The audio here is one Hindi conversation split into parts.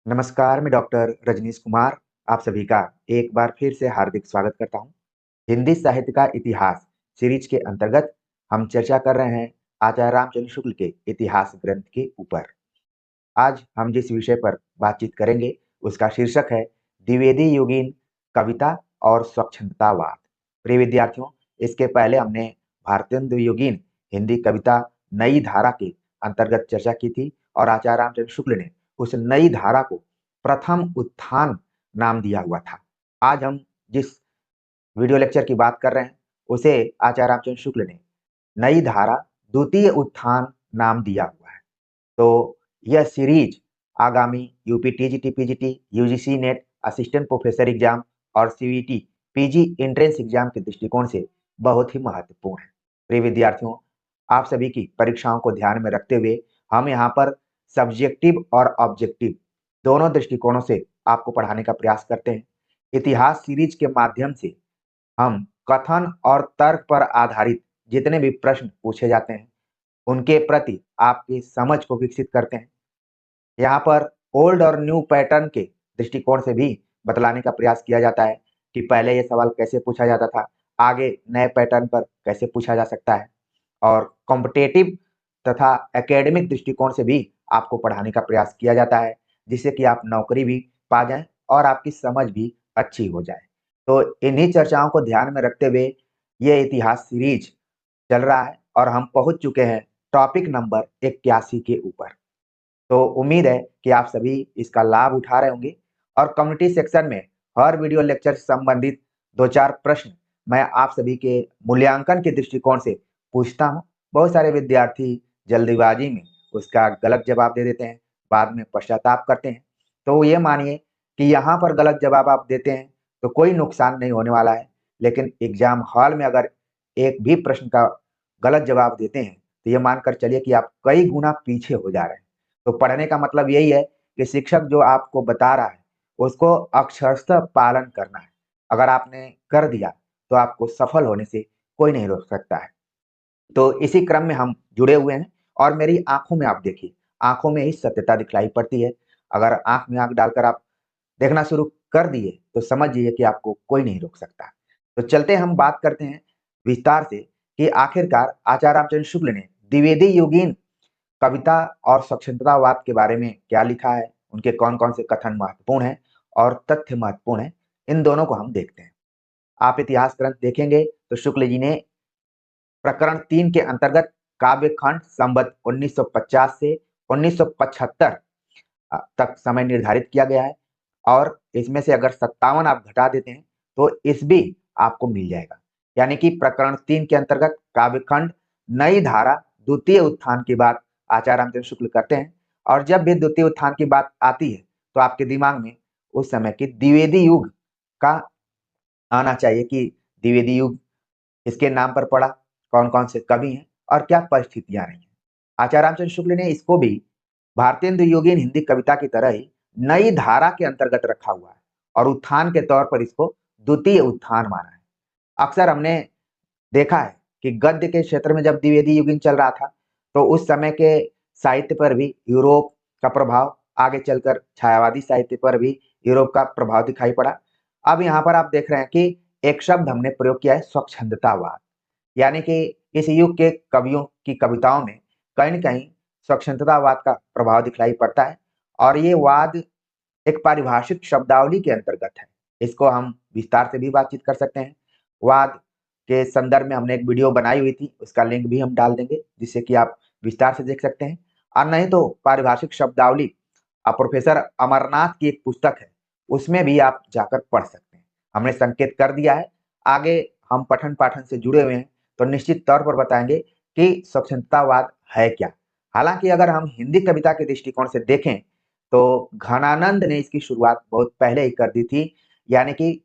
नमस्कार, मैं डॉक्टर रजनीश कुमार आप सभी का एक बार फिर से हार्दिक स्वागत करता हूँ। हिंदी साहित्य का इतिहास सीरीज के अंतर्गत हम चर्चा कर रहे हैं आचार्य रामचंद्र शुक्ल के इतिहास ग्रंथ के ऊपर। आज हम जिस विषय पर बातचीत करेंगे उसका शीर्षक है द्विवेदी युगीन कविता और स्वच्छंदतावाद। प्रिय विद्यार्थियों, इसके पहले हमने भारतेंदु युगीन हिंदी कविता नई धारा के अंतर्गत चर्चा की थी और आचार्य रामचंद्र शुक्ल ने उस नई धारा को प्रथम उत्थान नाम दिया हुआ था। आज हम जिस वीडियो लेक्चर की बात कर रहे हैं उसे आचार्य रामचंद्र शुक्ल ने नई धारा द्वितीय उत्थान नाम दिया हुआ है। तो यह सीरीज आगामी UP TGT PGT UGC net assistant professor exam और सीवीटी पीजी एंट्रेंस एग्जाम के दृष्टिकोण से बहुत ही महत्वपूर्ण है। प्रिय विद्यार्थियों, आप सभी की परीक्षाओं को ध्यान में रखते हुए हम यहाँ पर सब्जेक्टिव और ऑब्जेक्टिव दोनों दृष्टिकोणों से आपको पढ़ाने का प्रयास करते हैं। इतिहास सीरीज के माध्यम से हम कथन और तर्क पर आधारित जितने भी प्रश्न पूछे जाते हैं उनके प्रति आपकी समझ को विकसित करते हैं। यहाँ पर ओल्ड और न्यू पैटर्न के दृष्टिकोण से भी बतलाने का प्रयास किया जाता है कि पहले ये सवाल कैसे पूछा जाता था, आगे नए पैटर्न पर कैसे पूछा जा सकता है और कॉम्पिटेटिव तथा एकेडमिक दृष्टिकोण से भी आपको पढ़ाने का प्रयास किया जाता है, जिससे कि आप नौकरी भी पा जाएं और आपकी समझ भी अच्छी हो जाए। तो इन्हीं चर्चाओं को ध्यान में रखते हुए ये इतिहास सीरीज चल रहा है और हम पहुंच चुके हैं टॉपिक नंबर 81 के ऊपर। तो उम्मीद है कि आप सभी इसका लाभ उठा रहे होंगे और कम्युनिटी सेक्शन में हर वीडियो लेक्चर से संबंधित 2-4 प्रश्न मैं आप सभी के मूल्यांकन के दृष्टिकोण से पूछता हूँ। बहुत सारे विद्यार्थी जल्दीबाजी में उसका गलत जवाब दे देते हैं, बाद में पश्चाताप करते हैं। तो ये मानिए कि यहाँ पर गलत जवाब आप देते हैं तो कोई नुकसान नहीं होने वाला है, लेकिन एग्जाम हॉल में अगर एक भी प्रश्न का गलत जवाब देते हैं तो ये मानकर चलिए कि आप कई गुना पीछे हो जा रहे हैं। तो पढ़ने का मतलब यही है कि शिक्षक जो आपको बता रहा है उसको अक्षरशः पालन करना है। अगर आपने कर दिया तो आपको सफल होने से कोई नहीं रोक सकता है। तो इसी क्रम में हम जुड़े हुए हैं और मेरी आंखों में आप देखिए, आंखों में ही सत्यता दिखलाई पड़ती है। अगर आंख में आंख डालकर आप देखना शुरू कर दिए तो समझिए कि आपको कोई नहीं रोक सकता। तो चलते हम बात करते हैं विस्तार से कि आखिरकार आचार्य रामचंद्र शुक्ल ने द्विवेदी युगीन कविता और स्वच्छंदतावाद के बारे में क्या लिखा है, उनके कौन-कौन से कथन महत्वपूर्ण हैं और तथ्य महत्वपूर्ण हैं, इन दोनों को हम देखते हैं। आप इतिहास ग्रंथ देखेंगे तो शुक्ल जी ने प्रकरण 3 के अंतर्गत काव्य खंड संवत 1950 से 1975 तक समय निर्धारित किया गया है और इसमें से अगर 57 आप घटा देते हैं तो इस भी आपको मिल जाएगा। यानी कि प्रकरण 3 के अंतर्गत काव्य खंड नई धारा द्वितीय उत्थान की बात आचार्य रामचंद्र शुक्ल करते हैं और जब भी द्वितीय उत्थान की बात आती है तो आपके दिमाग में उस समय की द्विवेदी युग का आना चाहिए कि द्विवेदी युग इसके नाम पर पड़ा, कौन-कौन से कवि हैं और क्या परिस्थितियां रही हैं। आचार्य रामचंद्र शुक्ल ने इसको भी भारतेंदु युगीन हिंदी कविता की तरह ही नई धारा के अंतर्गत रखा हुआ है और उत्थान के तौर पर इसको द्वितीय उत्थान माना है। अक्सर हमने देखा है कि गद्य के क्षेत्र में जब द्विवेदी युगीन चल रहा था तो उस समय के साहित्य पर भी यूरोप का प्रभाव, आगे चलकर छायावादी साहित्य पर भी यूरोप का प्रभाव दिखाई पड़ा। अब यहाँ पर आप देख रहे हैं कि एक शब्द हमने प्रयोग किया है स्वच्छंदतावाद, यानी कि इस युग के कवियों की कविताओं में कहीं न कहीं स्वच्छंदतावाद का प्रभाव दिखलाई पड़ता है और ये वाद एक पारिभाषिक शब्दावली के अंतर्गत है। इसको हम विस्तार से भी बातचीत कर सकते हैं। वाद के संदर्भ में हमने एक वीडियो बनाई हुई थी, उसका लिंक भी हम डाल देंगे जिससे कि आप विस्तार से देख सकते हैं और नहीं तो पारिभाषिक शब्दावली प्रोफेसर अमरनाथ की एक पुस्तक है, उसमें भी आप जाकर पढ़ सकते हैं। हमने संकेत कर दिया है, आगे हम पठन-पाठन से जुड़े हुए हैं तो निश्चित तौर पर बताएँगे कि स्वच्छंदतावाद है क्या? हालाँकि अगर हम हिंदी कविता के दृष्टिकोण से देखें तो घनानंद ने इसकी शुरुआत बहुत पहले ही कर दी थी, यानी कि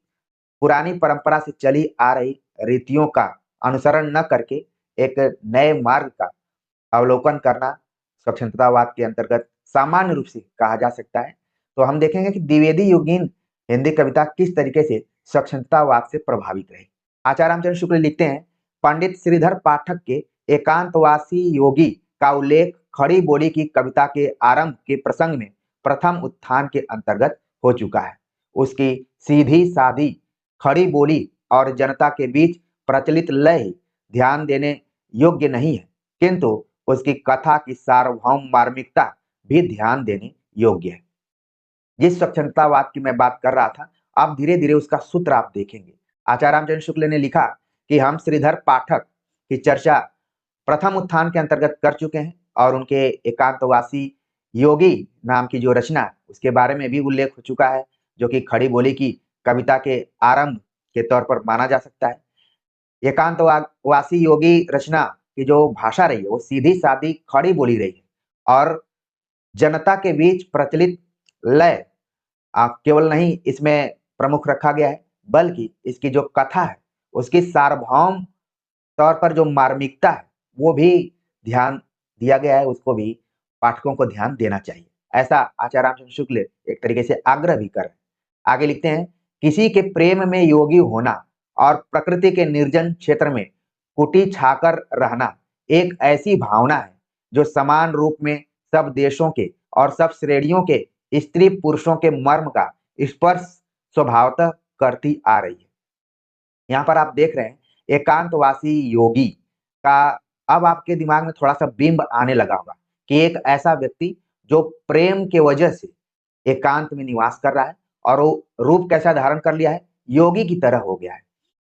पुरानी परंपरा से चली आ रही रीतियों का अनुसरण न करके एक नए मार्ग का अवलोकन करना स्वच्छंदतावाद के अंतर्गत सामान्य रूप से कहा जा सकता है। तो हम देखेंगे कि द्विवेदी युगीन हिंदी कविता किस तरीके से स्वच्छंदतावाद से प्रभावित रही। आचार्य रामचंद्र शुक्ल लिखते हैं, पंडित श्रीधर पाठक के एकांतवासी योगी का उल्लेख खड़ी बोली की कविता के आरंभ के प्रसंग में प्रथम उत्थान के अंतर्गत हो चुका है। उसकी सीधी-सादी खड़ी बोली और जनता के बीच प्रचलित लय ध्यान देने योग्य नहीं है, किंतु उसकी कथा की सार्वभौम मार्मिकता भी ध्यान देने योग्य है। जिस स्वच्छंदतावाद की मैं बात कर रहा था, आप धीरे-धीरे उसका सूत्र आप देखेंगे। आचार्य रामचंद्र शुक्ल ने लिखा कि हम श्रीधर पाठक की चर्चा प्रथम उत्थान के अंतर्गत कर चुके हैं और उनके एकांतवासी योगी नाम की जो रचना है, उसके बारे में भी उल्लेख हो चुका है, जो कि खड़ी बोली की कविता के आरंभ के तौर पर माना जा सकता है। वासी योगी रचना की जो भाषा रही है, वो सीधी-सादी खड़ी बोली रही है और जनता के बीच प्रचलित लय केवल नहीं इसमें प्रमुख रखा गया है, बल्कि इसकी जो कथा है, उसकी सार्वभौम तौर पर जो मार्मिकता है, वो भी ध्यान दिया गया है, उसको भी पाठकों को ध्यान देना चाहिए। ऐसा आचार्य रामचंद्र शुक्ल एक तरीके से आग्रह भी कर रहे हैं। आगे लिखते हैं, किसी के प्रेम में योगी होना और प्रकृति के निर्जन क्षेत्र में कुटी छाकर रहना एक ऐसी भावना है, जो समान रूप में सब देशों के और सब श्रेणियों के स्त्री पुरुषों के मर्म का स्पर्श स्वभावतः करती आ रही है। यहाँ पर आप देख रहे हैं एकांतवासी योगी का अब आपके दिमाग में थोड़ा-सा बिंब आने लगा होगा कि एक ऐसा व्यक्ति जो प्रेम के वजह से एकांत में निवास कर रहा है और वो रूप कैसा धारण कर लिया है, योगी की तरह हो गया है।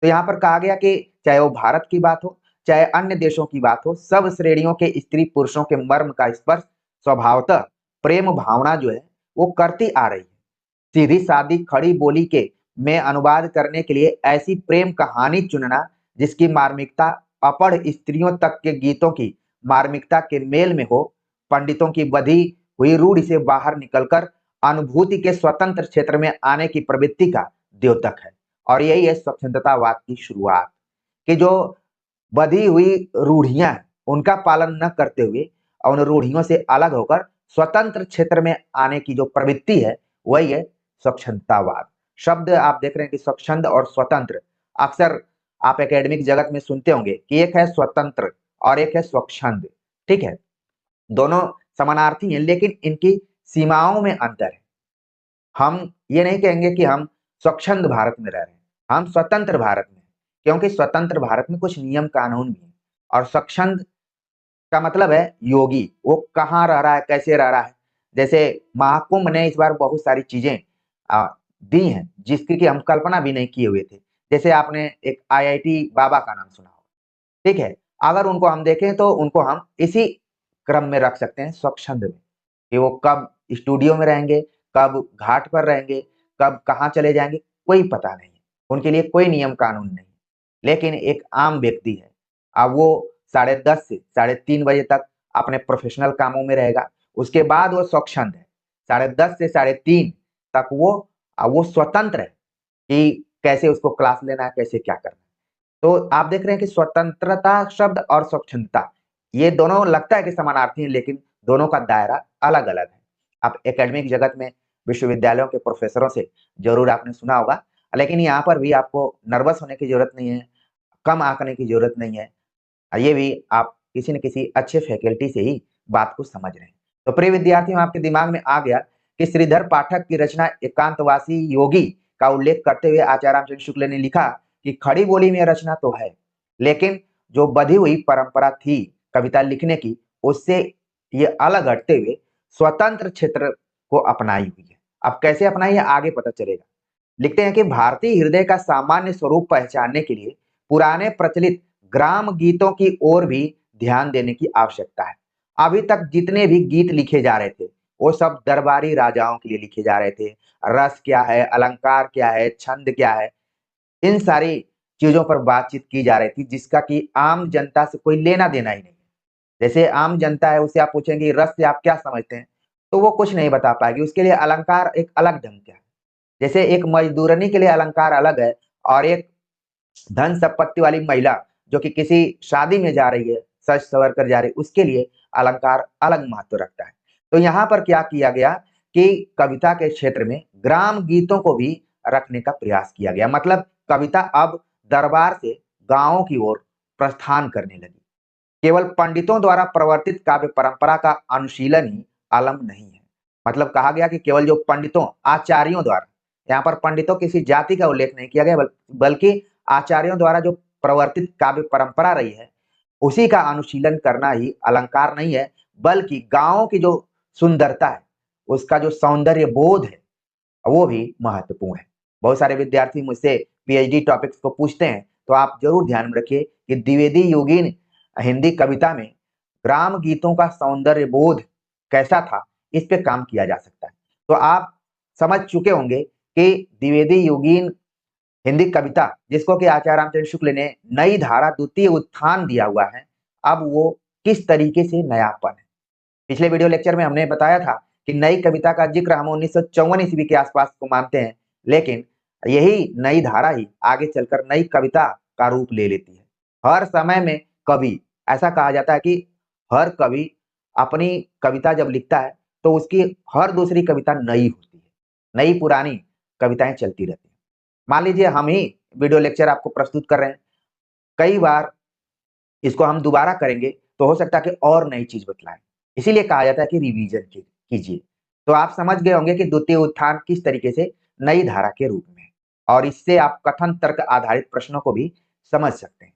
तो यहाँ पर कहा गया कि चाहे वो भारत की बात हो, चाहे अन्य देशों की बात हो, सब श्रेणियों के स्त्री पुरुषों के मर्म का स्पर्श स्वभावतः प्रेम भावना जो है, वो करती आ रही है। सीधी-सादी खड़ी बोली के में अनुवाद करने के लिए ऐसी प्रेम कहानी चुनना, जिसकी मार्मिकता अपढ़ स्त्रियों तक के गीतों की मार्मिकता के मेल में हो, पंडितों की बधी हुई रूढ़ि से बाहर निकलकर अनुभूति के स्वतंत्र क्षेत्र में आने की प्रवृत्ति का द्योतक है। और यही है स्वच्छंदतावाद की शुरुआत, कि जो बधी हुई रूढ़ियाँ हैं, उनका पालन न करते हुए और उन रूढ़ियों से अलग होकर स्वतंत्र क्षेत्र में आने की जो प्रवृत्ति है, वही है स्वच्छंदतावाद। शब्द आप देख रहे हैं कि स्वच्छंद और स्वतंत्र अक्सर आप एकेडमिक जगत में सुनते होंगे कि एक है स्वतंत्र और एक है स्वच्छंद, ठीक है? दोनों समानार्थी हैं, लेकिन इनकी सीमाओं में अंतर है। हम ये नहीं कहेंगे कि हम स्वच्छंद भारत में रह रहे हैं, हम स्वतंत्र भारत में हैं, क्योंकि स्वतंत्र भारत में कुछ नियम कानून भी हैं और स्वच्छंद का मतलब है योगी, वो कहाँ रह रहा है, कैसे रह रहा है। जैसे महाकुंभ ने इस बार बहुत सारी चीज़ें दी हैं, जिसकी कि हम कल्पना भी नहीं किए हुए थे। जैसे आपने एक आईआईटी बाबा का नाम सुना होगा, ठीक है? अगर उनको हम देखें तो उनको हम इसी क्रम में रख सकते हैं स्वच्छंद में, कि वो कब स्टूडियो में रहेंगे, कब घाट पर रहेंगे, कब कहाँ चले जाएँगे, कोई पता नहीं है। उनके लिए कोई नियम कानून नहीं है। लेकिन एक आम व्यक्ति है, अब वो साढ़े 10 से साढ़े 3 बजे तक अपने प्रोफ़ेशनल कामों में रहेगा, उसके बाद वो स्वच्छंद है। साढ़े 10 से साढ़े 3 तक वो स्वतंत्र है कि कैसे उसको क्लास लेना है, कैसे क्या करना है। तो आप देख रहे हैं कि स्वतंत्रता शब्द और स्वच्छंदता, ये दोनों लगता है कि समानार्थी हैं, लेकिन दोनों का दायरा अलग-अलग है। आप एकेडमिक जगत में विश्वविद्यालयों के प्रोफ़ेसरों से ज़रूर आपने सुना होगा, लेकिन यहाँ पर भी आपको नर्वस होने की ज़रूरत नहीं है, कम आँकने की ज़रूरत नहीं है। ये भी आप किसी न किसी अच्छे फैकल्टी से ही बात को समझ रहे हैं। तो प्रिय विद्यार्थियों, आपके दिमाग में आ गया कि श्रीधर पाठक की रचना एकांतवासी योगी का उल्लेख करते हुए आचार्य रामचंद्र शुक्ल ने लिखा कि खड़ी बोली में रचना तो है, लेकिन जो बधी हुई परंपरा थी कविता लिखने की, उससे ये अलग हटते हुए स्वतंत्र क्षेत्र को अपनाई हुई है। अब कैसे अपनाई है आगे पता चलेगा। लिखते हैं कि भारतीय हृदय का सामान्य स्वरूप पहचानने के लिए पुराने प्रचलित ग्राम गीतों की ओर भी ध्यान देने की आवश्यकता है। अभी तक जितने भी गीत लिखे जा रहे थे, वो सब दरबारी राजाओं के लिए लिखे जा रहे थे। रस क्या है, अलंकार क्या है, छंद क्या है, इन सारी चीज़ों पर बातचीत की जा रही थी, जिसका कि आम जनता से कोई लेना-देना ही नहीं है। जैसे आम जनता है, उससे आप पूछेंगे रस से आप क्या समझते हैं? तो वो कुछ नहीं बता पाएगी, उसके लिए अलंकार एक अलग ढंग का है। जैसे एक मज़दूरनी के लिए अलंकार अलग है और एक धन संपत्ति वाली महिला जो कि किसी शादी में जा रही है, सज-संवर कर जा रही है, उसके लिए अलंकार अलग महत्व रखता है। तो यहाँ पर क्या किया गया कि कविता के क्षेत्र में ग्राम गीतों को भी रखने का प्रयास किया गया। मतलब कविता अब दरबार से गाँवों की ओर प्रस्थान करने लगी। केवल पंडितों द्वारा प्रवर्तित काव्य परंपरा का अनुशीलन ही अलम नहीं है। मतलब कहा गया कि केवल जो पंडितों आचार्यों द्वारा, यहाँ पर पंडितों किसी जाति का उल्लेख नहीं किया गया, बल्कि आचार्यों द्वारा जो प्रवर्तित काव्य परंपरा रही है उसी का अनुशीलन करना ही अलंकार नहीं है, बल्कि गांवों की जो सुंदरता है, उसका जो सौंदर्य बोध है, वो भी महत्वपूर्ण है। बहुत सारे विद्यार्थी मुझसे पीएचडी टॉपिक्स को पूछते हैं, तो आप जरूर ध्यान में रखिए कि द्विवेदी योगीन हिंदी कविता में ग्राम गीतों का सौंदर्य बोध कैसा था, इस पे काम किया जा सकता है। तो आप समझ चुके होंगे कि द्विवेदी योगीन हिंदी कविता, जिसको कि आचार्य रामचंद्र शुक्ल ने नई धारा द्वितीय उत्थान दिया हुआ है, अब वो किस तरीके से नयापन है। पिछले वीडियो लेक्चर में हमने बताया था कि नई कविता का जिक्र हम 1954 ईस्वी के आसपास को मानते हैं, लेकिन यही नई धारा ही आगे चलकर नई कविता का रूप ले लेती है। हर समय में कवि, ऐसा कहा जाता है कि हर कवि अपनी कविता जब लिखता है तो उसकी हर दूसरी कविता नई होती है, नई पुरानी कविताएं चलती रहती हैं। मान लीजिए हम ही वीडियो लेक्चर आपको प्रस्तुत कर रहे हैं, कई बार इसको हम दोबारा करेंगे तो हो सकता है कि और नई चीज बतलाएं, इसीलिए कहा जाता है कि रिवीजन कीजिए। तो आप समझ गए होंगे कि द्वितीय उत्थान किस तरीके से नई धारा के रूप में, और इससे आप कथन तर्क आधारित प्रश्नों को भी समझ सकते हैं।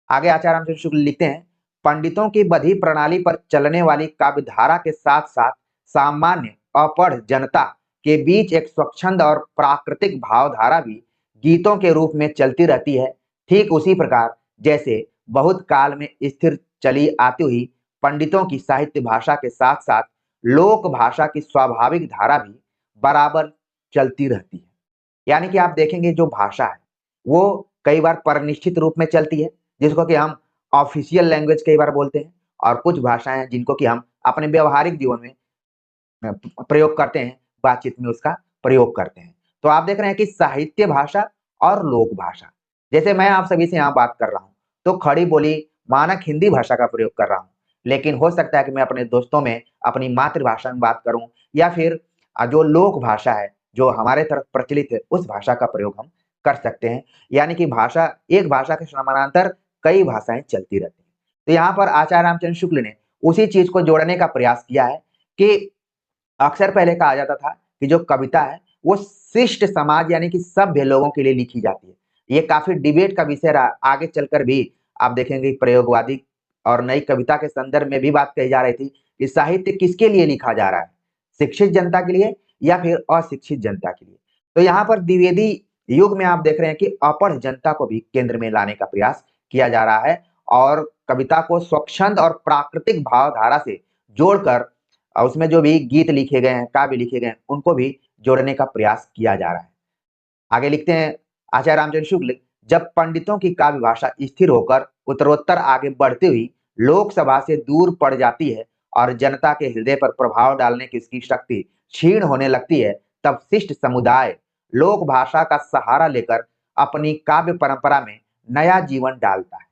आगे आचार्य रामचंद्र शुक्ल लिखते हैं, पंडितों की बधी प्रणाली पर चलने वाली काव्य धारा के साथ साथ सामान्य अपढ़ जनता के बीच एक स्वच्छंद और प्राकृतिक भावधारा भी गीतों के रूप में चलती रहती है। ठीक उसी प्रकार जैसे बहुत काल में स्थिर चली आती हुई पंडितों की साहित्य भाषा के साथ साथ लोक भाषा की स्वाभाविक धारा भी बराबर चलती रहती है। यानी कि आप देखेंगे जो भाषा है वो कई बार परनिश्चित रूप में चलती है, जिसको कि हम ऑफिशियल लैंग्वेज कई बार बोलते हैं, और कुछ भाषाएं हैं जिनको कि हम अपने व्यवहारिक जीवन में प्रयोग करते हैं, बातचीत में उसका प्रयोग करते हैं। तो आप देख रहे हैं कि साहित्य भाषा और लोक भाषा, जैसे मैं आप सभी से यहाँ बात कर रहा हूँ तो खड़ी बोली मानक हिंदी भाषा का प्रयोग कर रहा हूँ, लेकिन हो सकता है कि मैं अपने दोस्तों में अपनी मातृभाषा में बात करूं, या फिर जो लोक भाषा है जो हमारे तरफ प्रचलित है उस भाषा का प्रयोग हम कर सकते हैं। यानी कि भाषा, एक भाषा के समानांतर कई भाषाएं चलती रहती हैं। तो यहाँ पर आचार्य रामचंद्र शुक्ल ने उसी चीज को जोड़ने का प्रयास किया है कि अक्सर पहले कहा जाता था कि जो कविता है वो शिष्ट समाज यानी कि सभ्य लोगों के लिए लिखी जाती है। ये काफी डिबेट का विषय रहा, आगे चलकर भी आप देखेंगे प्रयोगवादी और नई कविता के संदर्भ में भी बात कही जा रही थी कि साहित्य किसके लिए लिखा जा रहा है, शिक्षित जनता के लिए या फिर अशिक्षित जनता के लिए। तो यहाँ पर द्विवेदी युग में आप देख रहे हैं कि अपढ़ जनता को भी केंद्र में लाने का प्रयास किया जा रहा है, और कविता को स्वच्छंद और प्राकृतिक भावधारा से जोड़कर उसमें जो भी गीत लिखे गए हैं, काव्य लिखे गए हैं, उनको भी जोड़ने का प्रयास किया जा रहा है। आगे लिखते हैं आचार्य रामचंद्र शुक्ल, जब पंडितों की काव्य भाषा स्थिर होकर उत्तरोत्तर आगे बढ़ती हुई लोकसभा से दूर पड़ जाती है और जनता के हृदय पर प्रभाव डालने की उसकी शक्ति क्षीण होने लगती है, तब शिष्ट समुदाय लोक भाषा का सहारा लेकर अपनी काव्य परंपरा में नया जीवन डालता है।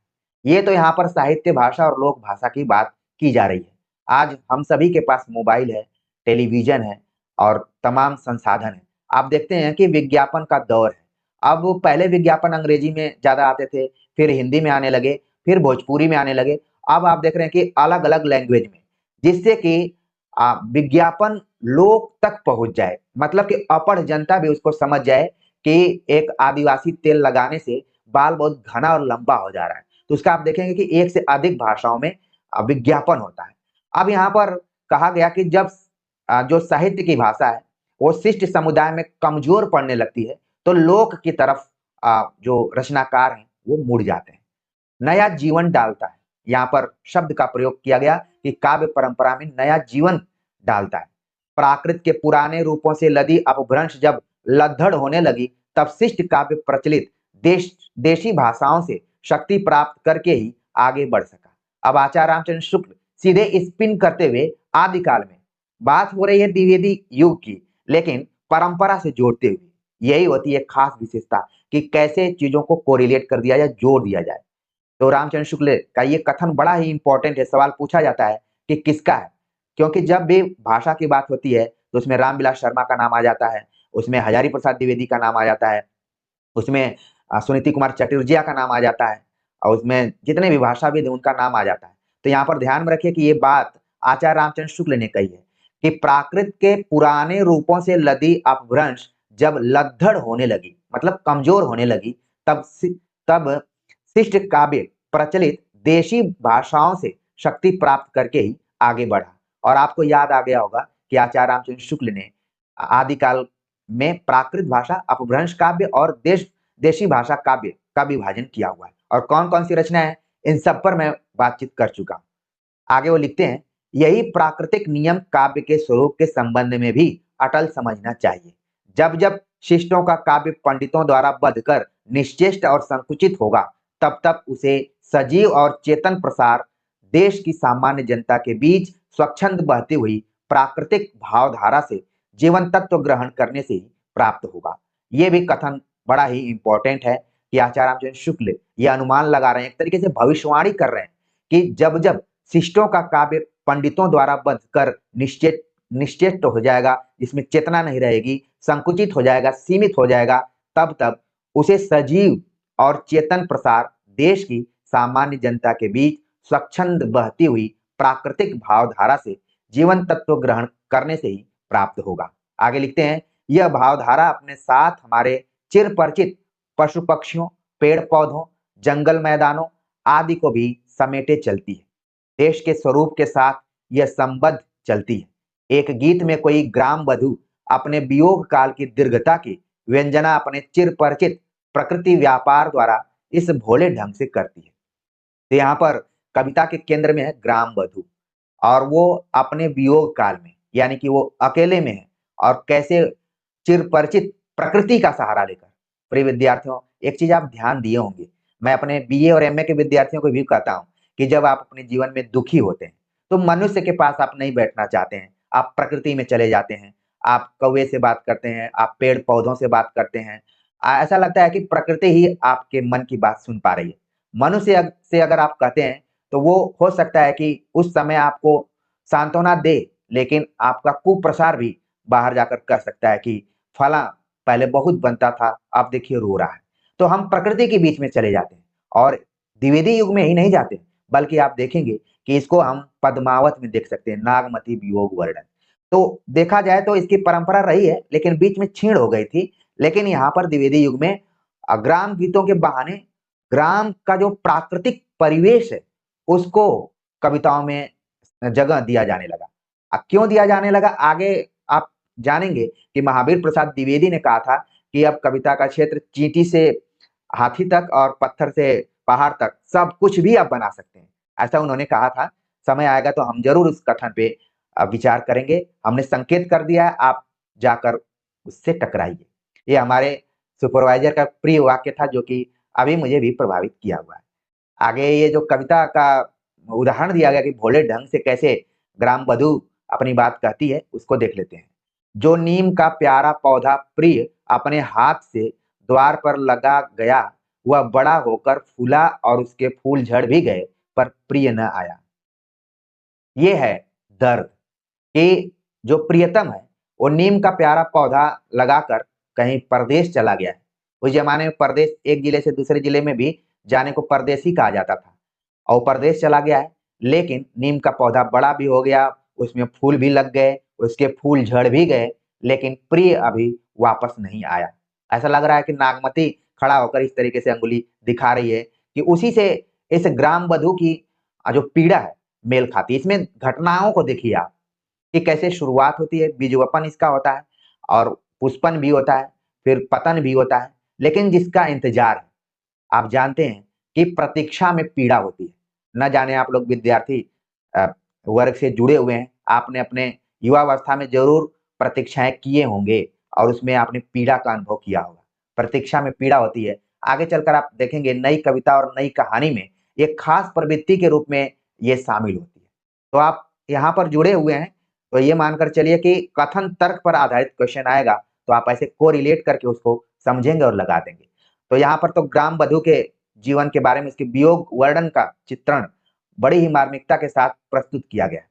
ये तो यहाँ पर साहित्य भाषा और लोक भाषा की बात की जा रही है। आज हम सभी के पास मोबाइल है, टेलीविजन है और तमाम संसाधन है। आप देखते हैं कि विज्ञापन का दौर है। अब पहले विज्ञापन अंग्रेजी में ज्यादा आते थे, फिर हिंदी में आने लगे, फिर भोजपुरी में आने लगे। अब आप देख रहे हैं कि अलग-अलग लैंग्वेज में, जिससे कि विज्ञापन लोग तक पहुंच जाए, मतलब कि अपढ़ जनता भी उसको समझ जाए कि एक आदिवासी तेल लगाने से बाल बहुत घना और लंबा हो जा रहा है। तो उसका आप देखेंगे कि एक से अधिक भाषाओं में विज्ञापन होता है। अब यहाँ पर कहा गया कि जब जो साहित्य की भाषा है वो शिष्ट समुदाय में कमजोर पड़ने लगती है, तो लोक की तरफ जो रचनाकार हैं वो मुड़ जाते हैं, नया जीवन डालता है। यहाँ पर शब्द का प्रयोग किया गया कि काव्य परंपरा में नया जीवन डालता है। प्राकृत के पुराने रूपों से लदी अपभ्रंश जब लद्दड़ होने लगी, तब शिष्ट काव्य प्रचलित देशी भाषाओं से शक्ति प्राप्त करके ही आगे बढ़ सका। अब आचार्य रामचंद्र शुक्ल सीधे स्पिन करते हुए आदिकाल में, बात हो रही है द्विवेदी युग की, लेकिन परंपरा से जोड़ते हुए, यही होती है खास विशेषता कि कैसे चीजों को कोरिलेट कर दिया जाए, जोड़ दिया जाए। तो रामचंद्र शुक्ल का ये कथन बड़ा ही इंपॉर्टेंट है। सवाल पूछा जाता है कि किसका है, क्योंकि जब भी भाषा की बात होती है तो उसमें रामविलास शर्मा का नाम आ जाता है, उसमें हजारी प्रसाद द्विवेदी का नाम आ जाता है, उसमें सुनीति कुमार चटर्जिया का नाम आ जाता है, और उसमें जितने भी भाषाविद हैं उनका नाम आ जाता है। तो यहाँ पर ध्यान में रखिए कि ये बात आचार्य रामचंद्र शुक्ल ने कही है कि प्राकृत के पुराने रूपों से लदी अपभ्रंश जब लद्दड़ होने लगी, मतलब कमजोर होने लगी, तब शिष्ट काव्य प्रचलित देशी भाषाओं से शक्ति प्राप्त करके ही आगे बढ़ा। और आपको याद आ गया होगा कि आचार्य रामचंद्र शुक्ल ने आदिकाल में प्राकृत भाषा, अपभ्रंश काव्य और देशी भाषा काव्य का विभाजन किया हुआ है। और कौन कौन सी रचनाएं हैं, इन सब पर मैं बातचीत कर चुका हूं। आगे वो लिखते हैं, यही प्राकृतिक नियम काव्य के स्वरूप के संबंध में भी अटल समझना चाहिए। जब जब शिष्टों का काव्य पंडितों द्वारा बध कर निश्चेष्ट और संकुचित होगा, तब तब उसे सजीव और चेतन प्रसार देश की सामान्य जनता के बीच स्वच्छंद बहती हुई प्राकृतिक भावधारा से जीवन तत्व ग्रहण करने से ही प्राप्त होगा। ये भी कथन बड़ा ही इंपॉर्टेंट है कि आचार्य रामचंद्र शुक्ल ये अनुमान लगा रहे हैं, एक तरीके से भविष्यवाणी कर रहे हैं कि जब जब शिष्टों का काव्य पंडितों द्वारा बंध कर निश्चेष्ट हो जाएगा, जिसमें चेतना नहीं रहेगी, संकुचित हो जाएगा, सीमित हो जाएगा, तब तब उसे सजीव और चेतन प्रसार देश की सामान्य जनता के बीच स्वच्छंद बहती हुई प्राकृतिक भावधारा से जीवन तत्व ग्रहण करने से ही प्राप्त होगा। आगे लिखते हैं, यह भावधारा अपने साथ हमारे चिर परिचित पशु पक्षियों, पेड़ पौधों, जंगल मैदानों आदि को भी समेटे चलती है। देश के स्वरूप के साथ यह संबद्ध चलती है। एक गीत में कोई ग्राम वधु अपने वियोग काल की दीर्घता की व्यंजना अपने चिर परिचित प्रकृति व्यापार द्वारा इस भोले ढंग से करती है। तो यहाँ पर कविता के केंद्र में है ग्राम वधु, और वो अपने वियोग काल में, यानी कि वो अकेले में है, और कैसे चिर परिचित प्रकृति का सहारा लेकर। प्रिय विद्यार्थियों, एक चीज आप ध्यान दिए होंगे, मैं अपने बीए और एमए के विद्यार्थियों को भी कहता हूँ कि जब आप अपने जीवन में दुखी होते हैं तो मनुष्य के पास आप नहीं बैठना चाहते हैं, आप प्रकृति में चले जाते हैं, आप कौवे से बात करते हैं, आप पेड़ पौधों से बात करते हैं। ऐसा लगता है कि प्रकृति ही आपके मन की बात सुन पा रही है। मनुष्य से अगर आप कहते हैं तो वो हो सकता है कि उस समय आपको सांत्वना दे, लेकिन आपका कुप्रसार भी बाहर जाकर कह सकता है कि फला पहले बहुत बनता था, अब देखिए रो रहा है। तो हम प्रकृति के बीच में चले जाते हैं, और द्विवेदी युग में ही नहीं जाते, बल्कि आप देखेंगे कि इसको हम पद्मावत में देख सकते हैं, नागमती वियोग वर्णन। तो देखा जाए तो इसकी परंपरा रही है, लेकिन बीच में छीण हो गई थी। लेकिन यहाँ पर द्विवेदी युग में ग्राम गीतों के बहाने ग्राम का जो प्राकृतिक परिवेश है उसको कविताओं में जगह दिया जाने लगा। क्यों दिया जाने लगा, आगे आप जानेंगे कि महावीर प्रसाद द्विवेदी ने कहा था कि अब कविता का क्षेत्र चींटी से हाथी तक और पत्थर से पहाड़ तक सब कुछ भी आप बना सकते हैं, ऐसा उन्होंने कहा था। समय आएगा तो हम जरूर उस कथन पे विचार करेंगे। हमने संकेत कर दिया है, आप जाकर उससे टकराइए। ये हमारे सुपरवाइजर का प्रिय वाक्य था, जो कि अभी मुझे भी प्रभावित किया हुआ है। आगे ये जो कविता का उदाहरण दिया गया कि भोले ढंग से कैसे ग्राम वधु अपनी बात कहती है, उसको देख लेते हैं। जो नीम का प्यारा पौधा प्रिय अपने हाथ से द्वार पर लगा गया, वह बड़ा होकर फूला और उसके फूल झड़ भी गए, पर प्रिय न आया। ये है दर्द कि जो प्रियतम है वो नीम का प्यारा पौधा लगाकर कहीं परदेश चला गया है। उस जमाने में परदेश एक जिले से दूसरे जिले में भी जाने को परदेसी कहा जाता था, और परदेश चला गया है। लेकिन नीम का पौधा बड़ा भी हो गया, उसमें फूल भी लग गए, उसके फूल झड़ भी गए, लेकिन प्रिय अभी वापस नहीं आया। ऐसा लग रहा है कि नागमती खड़ा होकर इस तरीके से अंगुली दिखा रही है कि उसी से इस ग्राम वधु की जो पीड़ा है मेल खाती है। इसमें घटनाओं को देखिए आप कि कैसे शुरुआत होती है, बीजवपन इसका होता है, और पुष्पन भी होता है, फिर पतन भी होता है। लेकिन जिसका इंतजार है, आप जानते हैं कि प्रतीक्षा में पीड़ा होती है। न जाने आप लोग विद्यार्थी वर्ग से जुड़े हुए हैं, आपने अपने युवावस्था में जरूर प्रतीक्षाएं किए होंगे और उसमें आपने पीड़ा का अनुभव किया होगा। प्रतीक्षा में पीड़ा होती है। आगे चलकर आप देखेंगे नई कविता और नई कहानी में एक खास प्रवृत्ति के रूप में ये शामिल होती है। तो आप यहाँ पर जुड़े हुए हैं तो ये मानकर चलिए कि कथन तर्क पर आधारित क्वेश्चन आएगा तो आप ऐसे कोरिलेट करके उसको समझेंगे और लगा देंगे। तो यहाँ पर तो ग्राम वधु के जीवन के बारे में, इसके वियोग वर्णन का चित्रण बड़ी ही मार्मिकता के साथ प्रस्तुत किया गया है।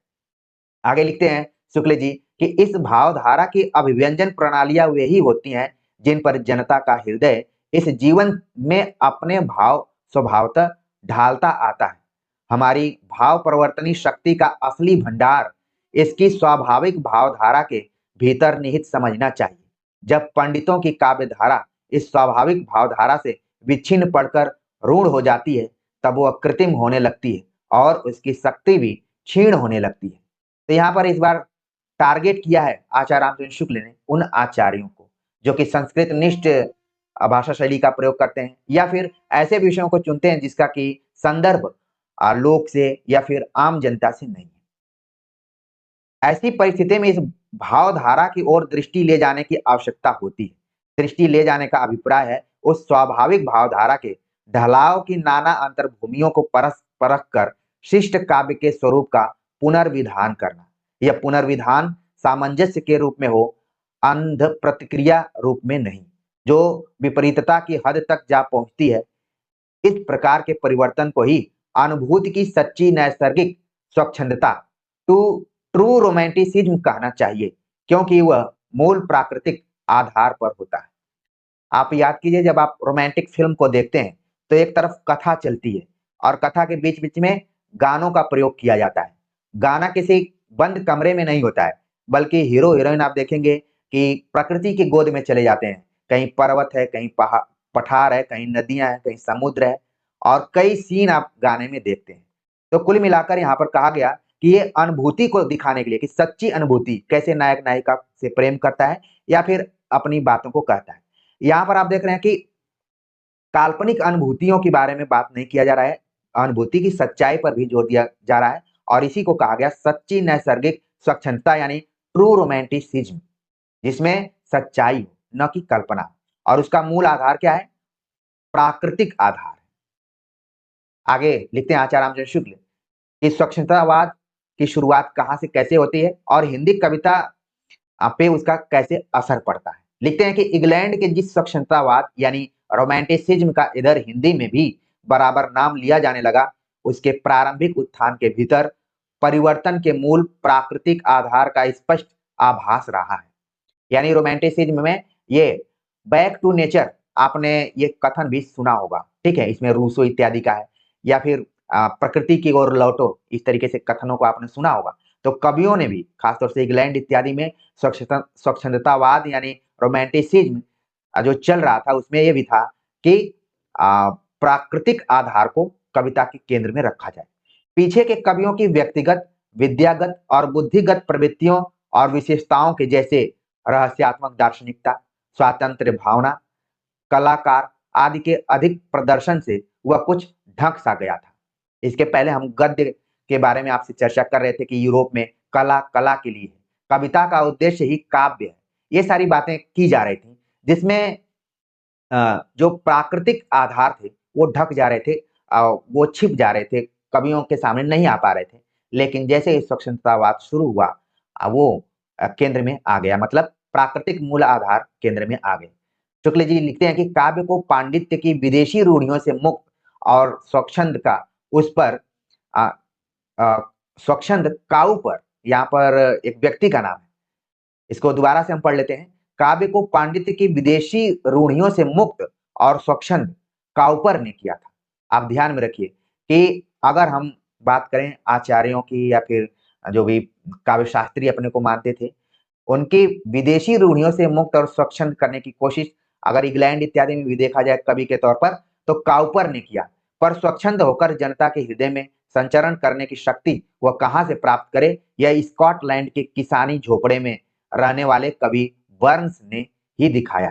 आगे लिखते हैं शुक्ल जी कि इस भावधारा की अभिव्यंजन प्रणालियां वे ही होती हैं जिन पर जनता का हृदय इस जीवन में अपने भाव स्वभावतः ढालता आता है। हमारी भाव परिवर्तनी शक्ति का असली भंडार इसकी स्वाभाविक भावधारा के भीतर निहित समझना चाहिए। जब पंडितों की काव्य धारा इस स्वाभाविक भावधारा से विच्छिन्न पड़कर रूढ़ हो जाती है, तब वह कृत्रिम होने लगती है और उसकी शक्ति भी क्षीण होने लगती है। तो यहाँ पर इस बार टारगेट किया है आचार्य रामचंद्र शुक्ल ने उन आचार्यों को जो कि संस्कृत निष्ठ भाषा शैली का प्रयोग करते हैं या फिर ऐसे विषयों को चुनते हैं जिसका कि संदर्भ लोक से या फिर आम जनता से नहीं है। ऐसी परिस्थिति में इस भावधारा की ओर दृष्टि ले जाने की आवश्यकता होती है। दृष्टि ले जाने का अभिप्राय है उस स्वाभाविक भावधारा के ढलाव की नाना अंतर्भूमियों को परख कर शिष्ट काव्य के स्वरूप का पुनर्विधान करना। यह पुनर्विधान सामंजस्य के रूप में हो, अंध प्रतिक्रिया रूप में नहीं, जो विपरीतता की हद तक जा पहुंचती है। इस प्रकार के परिवर्तन को ही अनुभूति की सच्ची नैसर्गिक स्वच्छंदता ट्रू रोमांटिसिज्म कहना चाहिए, क्योंकि वह मूल प्राकृतिक आधार पर होता है। आप याद कीजिए, जब आप रोमांटिक फिल्म को देखते हैं तो एक तरफ कथा चलती है और कथा के बीच बीच में गानों का प्रयोग किया जाता है। गाना किसी बंद कमरे में नहीं होता है, बल्कि हीरो हीरोइन आप देखेंगे कि प्रकृति की गोद में चले जाते हैं। कहीं पर्वत है, कहीं पठार है, कहीं नदियां हैं, कहीं समुद्र है और कई सीन आप गाने में देखते हैं। तो कुल मिलाकर यहाँ पर कहा गया कि ये अनुभूति को दिखाने के लिए कि सच्ची अनुभूति कैसे नायक नायिका से प्रेम करता है या फिर अपनी बातों को कहता है। यहाँ पर आप देख रहे हैं कि काल्पनिक अनुभूतियों के बारे में बात नहीं किया जा रहा है, अनुभूति की सच्चाई पर भी जोर दिया जा रहा है और इसी को कहा गया सच्ची नैसर्गिक स्वच्छंदता यानी ट्रू रोमांटिसिज्म, जिसमें सच्चाई हो न कि कल्पना। और उसका मूल आधार क्या है? प्राकृतिक आधार। आगे लिखते हैं आचार्य रामचंद्र शुक्ल कि स्वच्छंदतावाद की शुरुआत कहाँ से कैसे होती है और हिंदी कविता पे उसका कैसे असर पड़ता है। लिखते हैं कि इंग्लैंड के जिस स्वच्छंदतावाद यानी रोमांटिसिज्म का इधर हिंदी में भी बराबर नाम लिया जाने लगा, उसके प्रारंभिक उत्थान के भीतर परिवर्तन के मूल प्राकृतिक आधार का स्पष्ट आभास रहा है। यानी रोमांटिसिज्म में ये बैक टू नेचर, आपने ये कथन भी सुना होगा, ठीक है, इसमें रूसो इत्यादि का है, या फिर प्रकृति की ओर लौटो, इस तरीके से कथनों को आपने सुना होगा। तो कवियों ने भी खासतौर से इंग्लैंड इत्यादि में स्वच्छंदतावाद यानी रोमांटिसिज्म जो चल रहा था उसमें ये भी था कि प्राकृतिक आधार को कविता के केंद्र में रखा जाए। पीछे के कवियों की व्यक्तिगत, विद्यागत और बुद्धिगत प्रवृत्तियों और विशेषताओं के जैसे रहस्यात्मक दार्शनिकता, स्वातंत्र्य भावना, कलाकार आदि के अधिक प्रदर्शन से वह कुछ ढक सा गया था। इसके पहले हम गद्य के बारे में आपसे चर्चा कर रहे थे कि यूरोप में कला कला के लिए है, कविता का उद्देश्य ही काव्य है। ये सारी बातें की जा रही थी जिसमें जो प्राकृतिक आधार थे वो ढक जा रहे थे, वो छिप जा रहे थे, कवियों के सामने नहीं आ पा रहे थे। लेकिन जैसे ही स्वच्छंदतावाद शुरू हुआ वो केंद्र में आ गया, मतलब प्राकृतिक मूल आधार केंद्र में आ गए। शुक्ल जी लिखते हैं कि काव्य को पांडित्य की विदेशी रूढ़ियों से मुक्त और स्वच्छंद का उस पर स्वच्छंद काऊ पर, यहाँ पर एक व्यक्ति का नाम है, इसको दोबारा से हम पढ़ लेते हैं। काव्य को पांडित्य की विदेशी रूढ़ियों से मुक्त और स्वच्छंद काउपर ने किया था। आप ध्यान में रखिए कि अगर हम बात करें आचार्यों की या फिर जो भी काव्य शास्त्री अपने को मानते थे, उनकी विदेशी रूढ़ियों से मुक्त और स्वच्छंद करने की कोशिश अगर इंग्लैंड इत्यादि में भी देखा जाए कवि के तौर पर तो काउपर ने किया। पर स्वच्छंद होकर जनता के हृदय में संचरण करने की शक्ति वह कहाँ से प्राप्त करे, यह स्कॉटलैंड के किसानी झोपड़े में रहने वाले कवि बर्न्स ने ही दिखाया।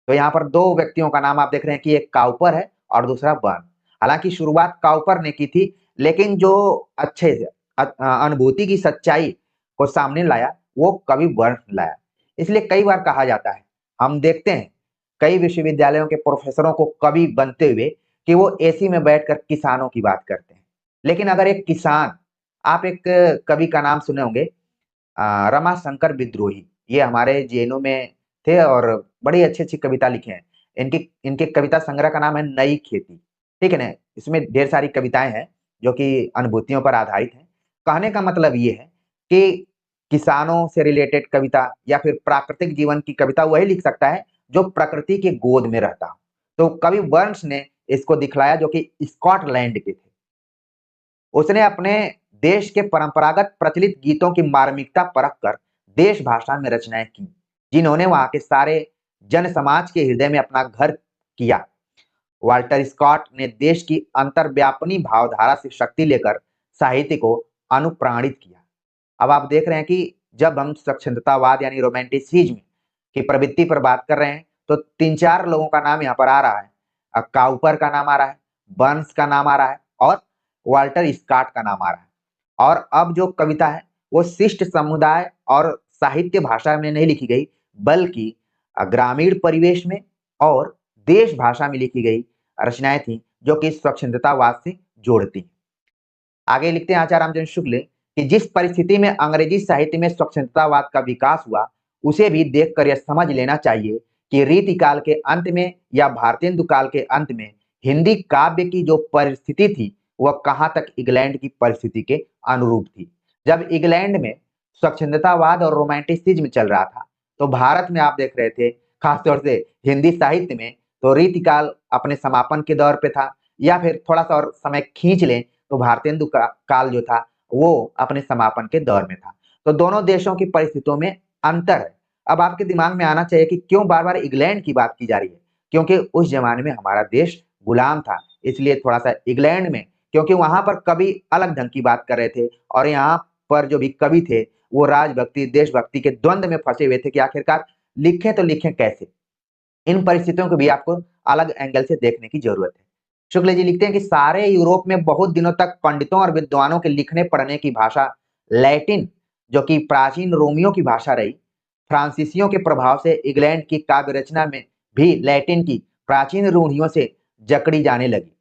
तो यहाँ पर दो व्यक्तियों का नाम आप देख रहे हैं कि एक काउपर है और दूसरा बर्न। हालांकि शुरुआत काउपर ने की थी, लेकिन जो अच्छे से अनुभूति की सच्चाई को सामने लाया वो कवि बर्न लाया। इसलिए कई बार कहा जाता है, हम देखते हैं कई विश्वविद्यालयों के प्रोफेसरों को कवि बनते हुए कि वो एसी में बैठकर किसानों की बात करते हैं। लेकिन अगर एक किसान, आप एक कवि का नाम सुने होंगे रमाशंकर विद्रोही, ये हमारे जेएनयू में थे और बड़ी अच्छी-अच्छी कविता लिखे हैं। इनके कविता संग्रह का नाम है नई खेती, ठीक है ना? इसमें ढेर सारी कविताएँ हैं जो कि अनुभूतियों पर आधारित हैं। कहने का मतलब ये है कि किसानों से रिलेटेड कविता या फिर प्राकृतिक जीवन की कविता वही लिख सकता है जो प्रकृति के गोद में रहता हो। तो कवि बर्न्स ने इसको दिखलाया जो कि स्कॉटलैंड के थे। उसने अपने देश के परंपरागत प्रचलित गीतों की मार्मिकता परख कर देश भाषा में रचनाएं की, जिन्होंने वहां के सारे जन समाज के हृदय में अपना घर किया। वाल्टर स्कॉट ने देश की अंतर्व्यापनी भावधारा से शक्ति लेकर साहित्य को अनुप्राणित किया। अब आप देख रहे हैं कि जब हम स्वच्छंदतावाद यानी रोमांटिसिज्म की प्रवृत्ति पर बात कर रहे हैं, तो 3-4 लोगों का नाम यहाँ पर आ रहा है। काउपर का नाम आ रहा है, बर्न्स का नाम आ रहा है और वाल्टर स्कॉट का नाम आ रहा है। और अब जो कविता है वो शिष्ट समुदाय और साहित्य भाषा में नहीं लिखी गई, बल्कि ग्रामीण परिवेश में और देश भाषा में लिखी गई रचनाएं थी, जो कि स्वच्छंदतावाद से जोड़ती। आगे लिखते हैं आचार्य रामचंद्र शुक्ल कि जिस परिस्थिति में अंग्रेजी साहित्य में स्वच्छंदतावाद का विकास हुआ, उसे भी देखकर यह समझ लेना चाहिए कि रीति काल के अंत में या भारतेंदु काल के अंत में हिंदी काव्य की जो परिस्थिति थी, वह कहाँ तक इंग्लैंड की परिस्थिति के अनुरूप थी। जब इंग्लैंड में स्वच्छंदतावाद और रोमांटिसिज्म चल रहा था, तो भारत में आप देख रहे थे खासतौर से हिंदी साहित्य में तो रीतिकाल अपने समापन के दौर पे था, या फिर थोड़ा सा और समय खींच लें तो भारतेंदु का काल जो था वो अपने समापन के दौर में था। तो दोनों देशों की परिस्थितियों में अंतर है। अब आपके दिमाग में आना चाहिए कि क्यों बार-बार इंग्लैंड की बात की जा रही है? क्योंकि उस जमाने में हमारा देश गुलाम था, इसलिए थोड़ा-सा इंग्लैंड में, क्योंकि वहां पर कवि अलग ढंग की बात कर रहे थे और यहाँ पर जो भी कवि थे वो राजभक्ति, देशभक्ति के द्वंद में फंसे हुए थे कि आखिरकार लिखें तो लिखें कैसे? इन परिस्थितियों को भी आपको अलग एंगल से देखने की जरूरत है। शुक्ल जी लिखते हैं कि सारे यूरोप में बहुत दिनों तक पंडितों और विद्वानों के लिखने पढ़ने की भाषा लैटिन, जो कि प्राचीन रोमियो की भाषा रही, फ्रांसीसियों के प्रभाव से इंग्लैंड की काव्य रचना में भी लैटिन की प्राचीन रूढ़ियों से जकड़ी जाने लगी।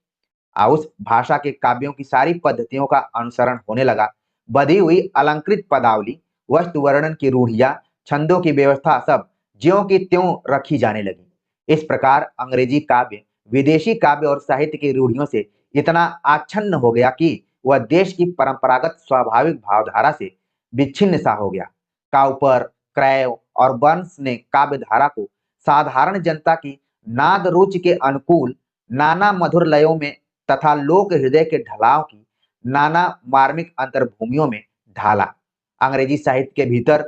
उस भाषा के काव्यों की सारी पद्धतियों का अनुसरण होने लगा। बधी हुई अलंकृत पदावली, वस्तु वर्णन की रूढ़ियां, छंदों की व्यवस्था सब ज्यों की त्यों रखी जाने लगी। इस प्रकार अंग्रेजी काव्य विदेशी काव्य और साहित्य की रूढ़ियों से इतना आच्छन्न हो गया कि वह देश की परंपरागत स्वाभाविक भावधारा से विच्छिन्न सा हो गया। काउपर, क्रैव और बर्न्स ने काव्य धारा को साधारण जनता की नाद रुचि के अनुकूल नाना मधुर लयों में तथा लोक हृदय के ढलाव की नाना मार्मिक अंतर्भूमियों में ढाला। अंग्रेजी साहित्य के भीतर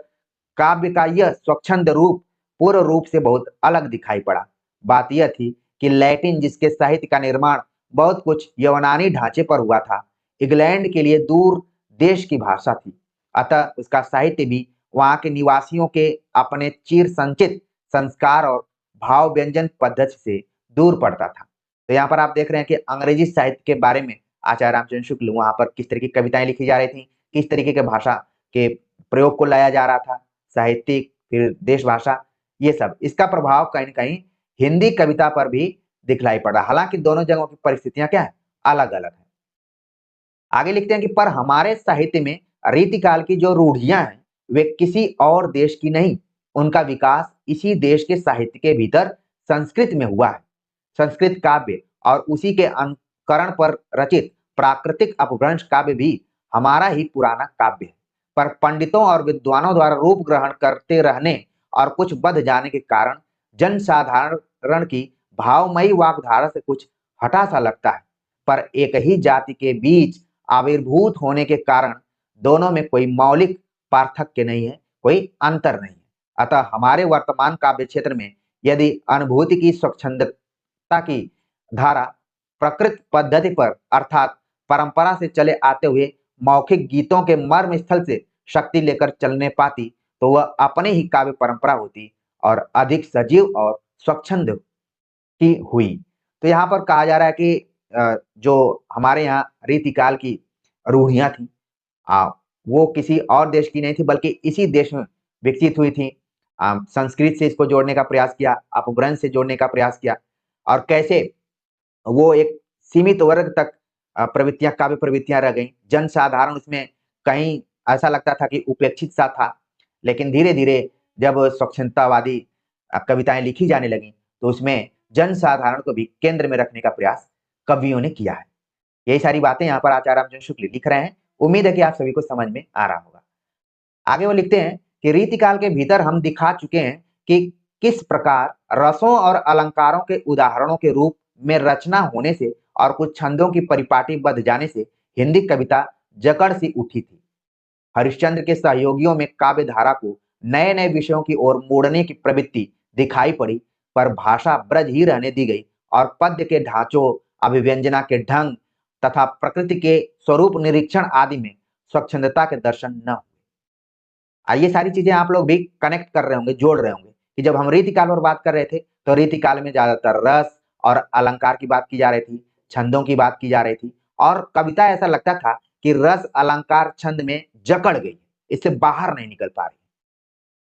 काव्य का यह स्वच्छंद रूप पूर्व रूप से बहुत अलग दिखाई पड़ा। बात यह थी कि लैटिन, जिसके साहित्य का निर्माण बहुत कुछ यवनानी ढांचे पर हुआ था, इंग्लैंड के लिए दूर देश की भाषा थी। अतः उसका साहित्य भी वहां के निवासियों के अपने चिर संचित संस्कार और भाव व्यंजन पद्धति से दूर पड़ता था। तो यहाँ पर आप देख रहे हैं कि अंग्रेजी साहित्य के बारे में आचार्य रामचंद्र शुक्ल वहां पर किस तरह की कविताएं लिखी जा रही थी, किस तरीके के भाषा के प्रयोग को लाया जा रहा था, साहित्यिक, फिर देश भाषा, ये सब इसका प्रभाव कहीं न कहीं हिंदी कविता पर भी दिखलाई पड़ रहा। हालांकि दोनों जगहों की परिस्थितियां क्या है, अलग अलग है। आगे लिखते हैं कि पर हमारे साहित्य में रीतिकाल की जो रूढ़ियां हैं वे किसी और देश की नहीं, उनका विकास इसी देश के साहित्य के भीतर संस्कृत में हुआ है। संस्कृत काव्य और उसी के अनुकरण पर रचित प्राकृतिक अपभ्रंश काव्य भी हमारा ही पुराना काव्य है, पर पंडितों और विद्वानों द्वारा रूप ग्रहण करते रहने और कुछ बध जाने के कारण जन साधारण की भावमयी वाकधारा से कुछ हटा सा लगता है। पर एक ही जाति के बीच आविर्भूत होने के कारण दोनों में कोई मौलिक पार्थक्य नहीं है, कोई अंतर नहीं है। अतः हमारे वर्तमान काव्य क्षेत्र में यदि अनुभूति की स्वच्छंदता की धारा प्रकृत पद्धति पर अर्थात परंपरा से चले आते हुए मौखिक गीतों के मर्म स्थल से शक्ति लेकर चलने पाती, तो वह अपने ही काव्य परंपरा होती और अधिक सजीव और स्वच्छंद की हुई। तो यहाँ पर कहा जा रहा है कि जो हमारे यहाँ रीतिकाल की रूढ़ियां थी, वो किसी और देश की नहीं थी, बल्कि इसी देश में विकसित हुई थी। संस्कृत से इसको जोड़ने का प्रयास किया, अपभ्रंश से जोड़ने का प्रयास किया, और कैसे वो एक सीमित वर्ग तक प्रवृत्तियां, काव्य प्रवृत्तियां रह गई। जन साधारण उसमें कहीं ऐसा लगता था कि उपेक्षित सा था, लेकिन धीरे धीरे जब स्वच्छंदतावादी कविताएं लिखी जाने लगी, तो उसमें जन साधारण को भी केंद्र में रखने का प्रयास कवियों ने किया है। यही सारी बातें यहाँ पर आचार्य रामचंद्र शुक्ल लिख रहे हैं। उम्मीद है कि आप सभी को समझ में आ रहा होगा। आगे वो लिखते हैं कि रीतिकाल के भीतर हम दिखा चुके हैं कि किस प्रकार रसों और अलंकारों के उदाहरणों के रूप में रचना होने से और कुछ छंदों की परिपाटी बध जाने से हिंदी कविता जकड़ सी उठी थी। हरिश्चंद्र के सहयोगियों में काव्य धारा को नए नए विषयों की ओर मोड़ने की प्रवृत्ति दिखाई पड़ी, पर भाषा ब्रज ही रहने दी गई और पद्य के ढांचों, अभिव्यंजना के ढंग तथा प्रकृति के स्वरूप निरीक्षण आदि में स्वच्छंदता के दर्शन न हुए। ये सारी चीजें आप लोग भी कनेक्ट कर रहे होंगे, जोड़ रहे होंगे कि जब हम रीतिकाल पर बात कर रहे थे तो रीतिकाल में ज्यादातर रस और अलंकार की बात की जा रही थी, छंदों की बात की जा रही थी, और कविता ऐसा लगता था कि रस अलंकार छंद में जकड़ गई, इससे बाहर नहीं निकल पा रही।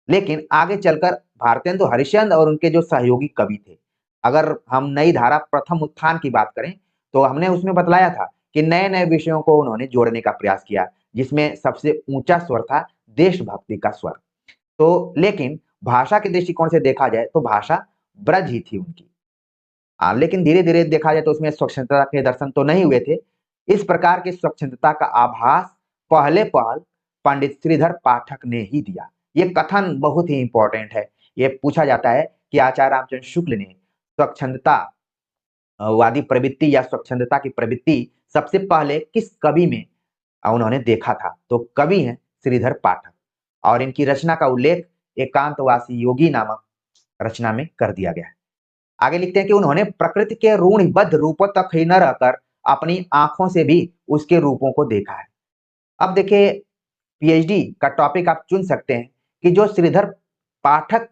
लेकिन आगे चलकर भारतेंदु हरिश्चंद्र और उनके जो सहयोगी कवि थे, अगर हम नई धारा प्रथम उत्थान की बात करें तो हमने उसमें बतलाया था कि नए नए विषयों को उन्होंने जोड़ने का प्रयास किया, जिसमें सबसे ऊंचा स्वर था देशभक्ति का स्वर। तो लेकिन भाषा के दृष्टिकोण से देखा जाए तो भाषा ब्रज ही थी उनकी। लेकिन धीरे धीरे देखा जाए तो उसमें स्वच्छंदता के दर्शन तो नहीं हुए थे। इस प्रकार की स्वच्छंदता का आभास पहले पहल पंडित श्रीधर पाठक ने ही दिया। ये कथन बहुत ही इंपॉर्टेंट है। ये पूछा जाता है कि आचार्य रामचंद्र शुक्ल ने स्वच्छंदता वादी प्रवृत्ति या स्वच्छंदता की प्रवृत्ति सबसे पहले किस कवि में उन्होंने देखा था, तो कवि हैं श्रीधर पाठक, और इनकी रचना का उल्लेख एकांतवासी योगी नामक रचना में कर दिया गया है। आगे लिखते हैं कि उन्होंने प्रकृति के रूढ़िबद्ध रूपों तक ही न रहकर अपनी आंखों से भी उसके रूपों को देखा है। अब देखिए, पीएचडी का टॉपिक आप चुन सकते हैं कि जो श्रीधर पाठक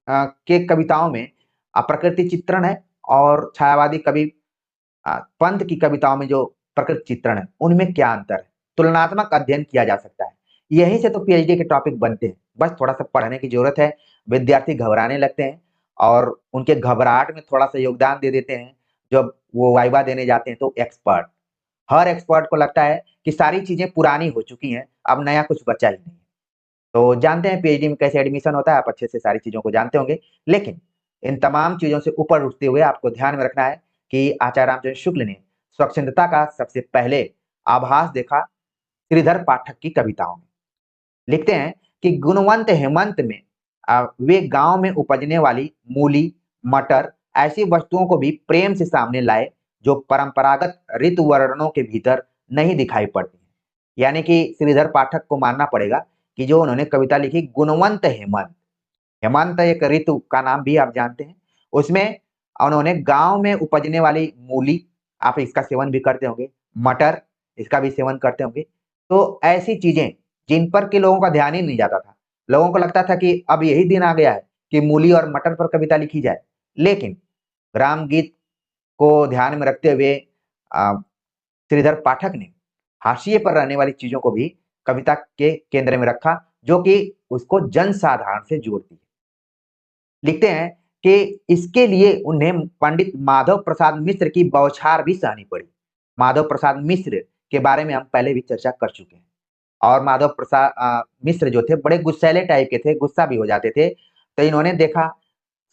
के कविताओं में प्रकृति चित्रण है और छायावादी कवि पंत की कविताओं में जो प्रकृति चित्रण है उनमें क्या अंतर है, तुलनात्मक अध्ययन किया जा सकता है। यहीं से तो पीएचडी के टॉपिक बनते हैं, बस थोड़ा सा पढ़ने की जरूरत है। विद्यार्थी घबराने लगते हैं और उनके घबराहट में थोड़ा सा योगदान दे देते हैं। जब वो वाइवा देने जाते हैं तो हर एक्सपर्ट को लगता है कि सारी चीजें पुरानी हो चुकी हैं, अब नया कुछ बचा ही नहीं। तो जानते हैं पीएचडी में कैसे एडमिशन होता है, आप अच्छे से सारी चीजों को जानते होंगे। लेकिन इन तमाम चीजों से ऊपर उठते हुए आपको ध्यान में रखना है कि आचार्य रामचंद्र शुक्ल ने स्वच्छंदता का सबसे पहले आभास देखा श्रीधर पाठक की कविताओं में। लिखते हैं कि गुणवंत हेमंत में वे गांव में उपजने वाली मूली, मटर ऐसी वस्तुओं को भी प्रेम से सामने लाए जो परंपरागत ऋतु वर्णनों के भीतर नहीं दिखाई पड़ती। यानी कि श्रीधर पाठक को मानना पड़ेगा कि जो उन्होंने कविता लिखी गुणवंत हेमंत, हेमंत एक ऋतु का नाम भी आप जानते हैं, उसमें उन्होंने गांव में उपजने वाली मूली, आप इसका सेवन भी करते होंगे, मटर इसका भी सेवन करते होंगे, तो ऐसी चीजें जिन पर के लोगों का ध्यान ही नहीं जाता था। लोगों को लगता था कि अब यही दिन आ गया है कि मूली और मटर पर कविता लिखी जाए। लेकिन राम गीत को ध्यान में रखते हुए श्रीधर पाठक ने हाशिए पर रहने वाली चीजों को भी कविता के केंद्र में रखा, जो कि उसको जन साधारण से जोड़ती है। लिखते हैं कि इसके लिए उन्हें पंडित माधव प्रसाद मिश्र की बौछार भी सहनी पड़ी। माधव प्रसाद मिश्र के बारे में हम पहले भी चर्चा कर चुके हैं, और माधव प्रसाद मिश्र जो थे बड़े गुस्सैले टाइप के थे, गुस्सा भी हो जाते थे। तो इन्होंने देखा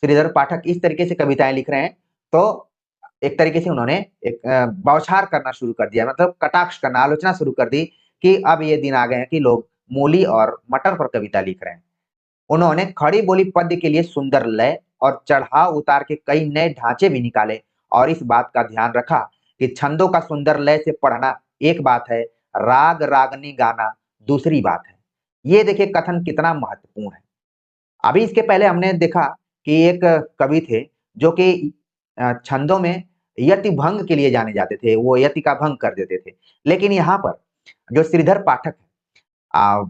श्रीधर पाठक इस तरीके से कविताएं लिख रहे हैं, तो एक तरीके से उन्होंने एक बौछार करना शुरू कर दिया, मतलब कटाक्ष करना, आलोचना शुरू कर दी कि अब ये दिन आ गए हैं कि लोग मूली और मटर पर कविता लिख रहे हैं। उन्होंने खड़ी बोली पद्य के लिए सुंदर लय और चढ़ाव उतार के कई नए ढांचे भी निकाले, और इस बात का ध्यान रखा कि छंदों का सुंदर लय से पढ़ना एक बात है, राग रागनी गाना दूसरी बात है। ये देखिए कथन कितना महत्वपूर्ण है। अभी इसके पहले हमने देखा कि एक कवि थे जो कि छंदों में यति भंग के लिए जाने जाते थे, वो यति का भंग कर देते थे। लेकिन यहाँ पर जो श्रीधर पाठक है,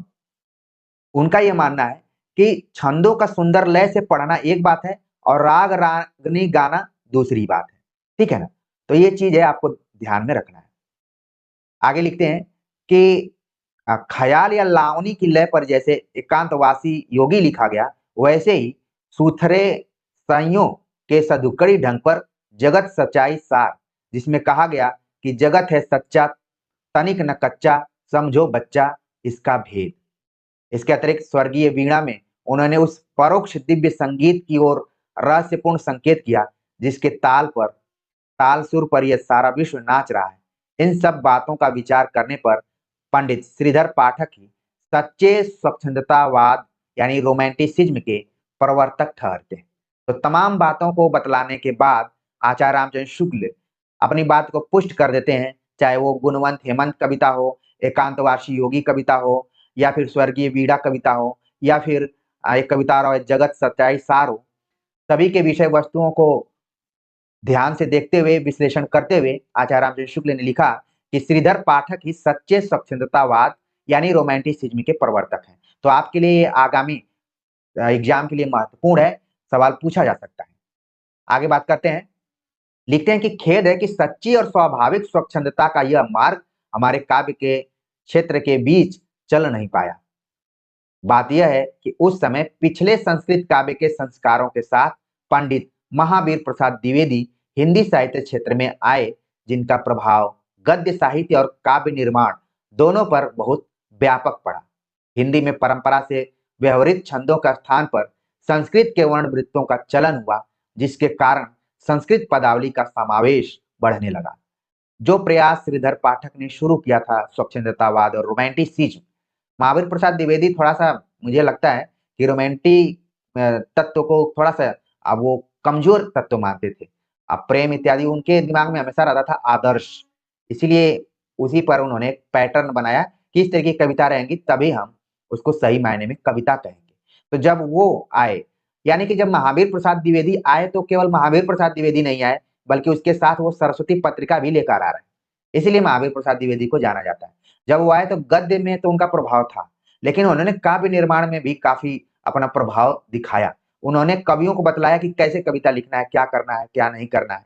उनका ये मानना है कि छंदों का सुंदर लय से पढ़ना एक बात है और राग रागनी गाना दूसरी बात है। ठीक है ना? तो ये चीज है, आपको ध्यान में रखना है। आगे लिखते हैं कि ख्याल या लावनी की लय पर जैसे एकांतवासी योगी लिखा गया, वैसे ही सूथरे संयों के सदुकड़ी ढंग पर जगत सच्चाई सार, जिसमें कहा गया कि जगत है सच्चा, तनिक न कच्चा, समझो बच्चा इसका भेद। इसके अतिरिक्त स्वर्गीय वीणा में उन्होंने उस परोक्ष दिव्य संगीत की ओर रहस्यपूर्ण संकेत किया जिसके ताल सुर पर यह सारा विश्व नाच रहा है। इन सब बातों का विचार करने पर पंडित श्रीधर पाठक ही सच्चे स्वच्छंदतावाद यानी रोमांटिसिज्म के प्रवर्तक ठहरते हैं। तो तमाम बातों को बतलाने के बाद आचार्य रामचंद्र शुक्ल अपनी बात को पुष्ट कर देते हैं, चाहे वो गुणवंत हेमंत कविता हो एकांतवासी योगी कविता हो, या फिर स्वर्गीय वीणा कविता हो, या फिर एक कविता और जगत सच्चाई सार हो, सभी के विषय वस्तुओं को ध्यान से देखते हुए, विश्लेषण करते हुए आचार्य रामचंद्र शुक्ल ने लिखा कि श्रीधर पाठक ही सच्चे स्वच्छंदतावाद यानी रोमांटिसिज्म के प्रवर्तक हैं। तो आपके लिए ये आगामी एग्जाम के लिए महत्वपूर्ण है, सवाल पूछा जा सकता है। आगे बात करते हैं। लिखते हैं कि खेद है कि सच्ची और स्वाभाविक स्वच्छंदता का यह मार्ग हमारे काव्य के क्षेत्र के बीच चल नहीं पाया। बात यह है कि उस समय पिछले संस्कृत काव्य के संस्कारों के साथ पंडित महावीर प्रसाद द्विवेदी हिंदी साहित्य क्षेत्र में आए, जिनका प्रभाव गद्य साहित्य और काव्य निर्माण दोनों पर बहुत व्यापक पड़ा। हिंदी में परंपरा से व्यवहृत छंदों का स्थान पर संस्कृत के वर्ण वृत्तों का चलन हुआ, जिसके कारण संस्कृत पदावली का समावेश बढ़ने लगा। जो प्रयास श्रीधर पाठक ने शुरू किया था, स्वच्छंदतावाद और रोमांटिसिज्म, महावीर प्रसाद द्विवेदी थोड़ा सा मुझे लगता है कि रोमांटिक तत्व को थोड़ा सा अब वो कमजोर तत्व मानते थे। अब प्रेम इत्यादि उनके दिमाग में हमेशा रहता था आदर्श, इसीलिए उसी पर उन्होंने एक पैटर्न बनाया कि इस तरह की कविता रहेंगी तभी हम उसको सही मायने में कविता कहेंगे। तो जब वो आए, यानी कि जब महावीर प्रसाद द्विवेदी आए तो केवल महावीर प्रसाद द्विवेदी नहीं आए, बल्कि उसके साथ वो सरस्वती पत्रिका भी लेकर आ रहे हैं, इसीलिए महावीर प्रसाद द्विवेदी को जाना जाता है। जब वो आए तो गद्य में तो उनका प्रभाव था, लेकिन उन्होंने काव्य निर्माण में भी काफी अपना प्रभाव दिखाया। उन्होंने कवियों को बतलाया कि कैसे कविता लिखना है, क्या करना है, क्या नहीं करना है।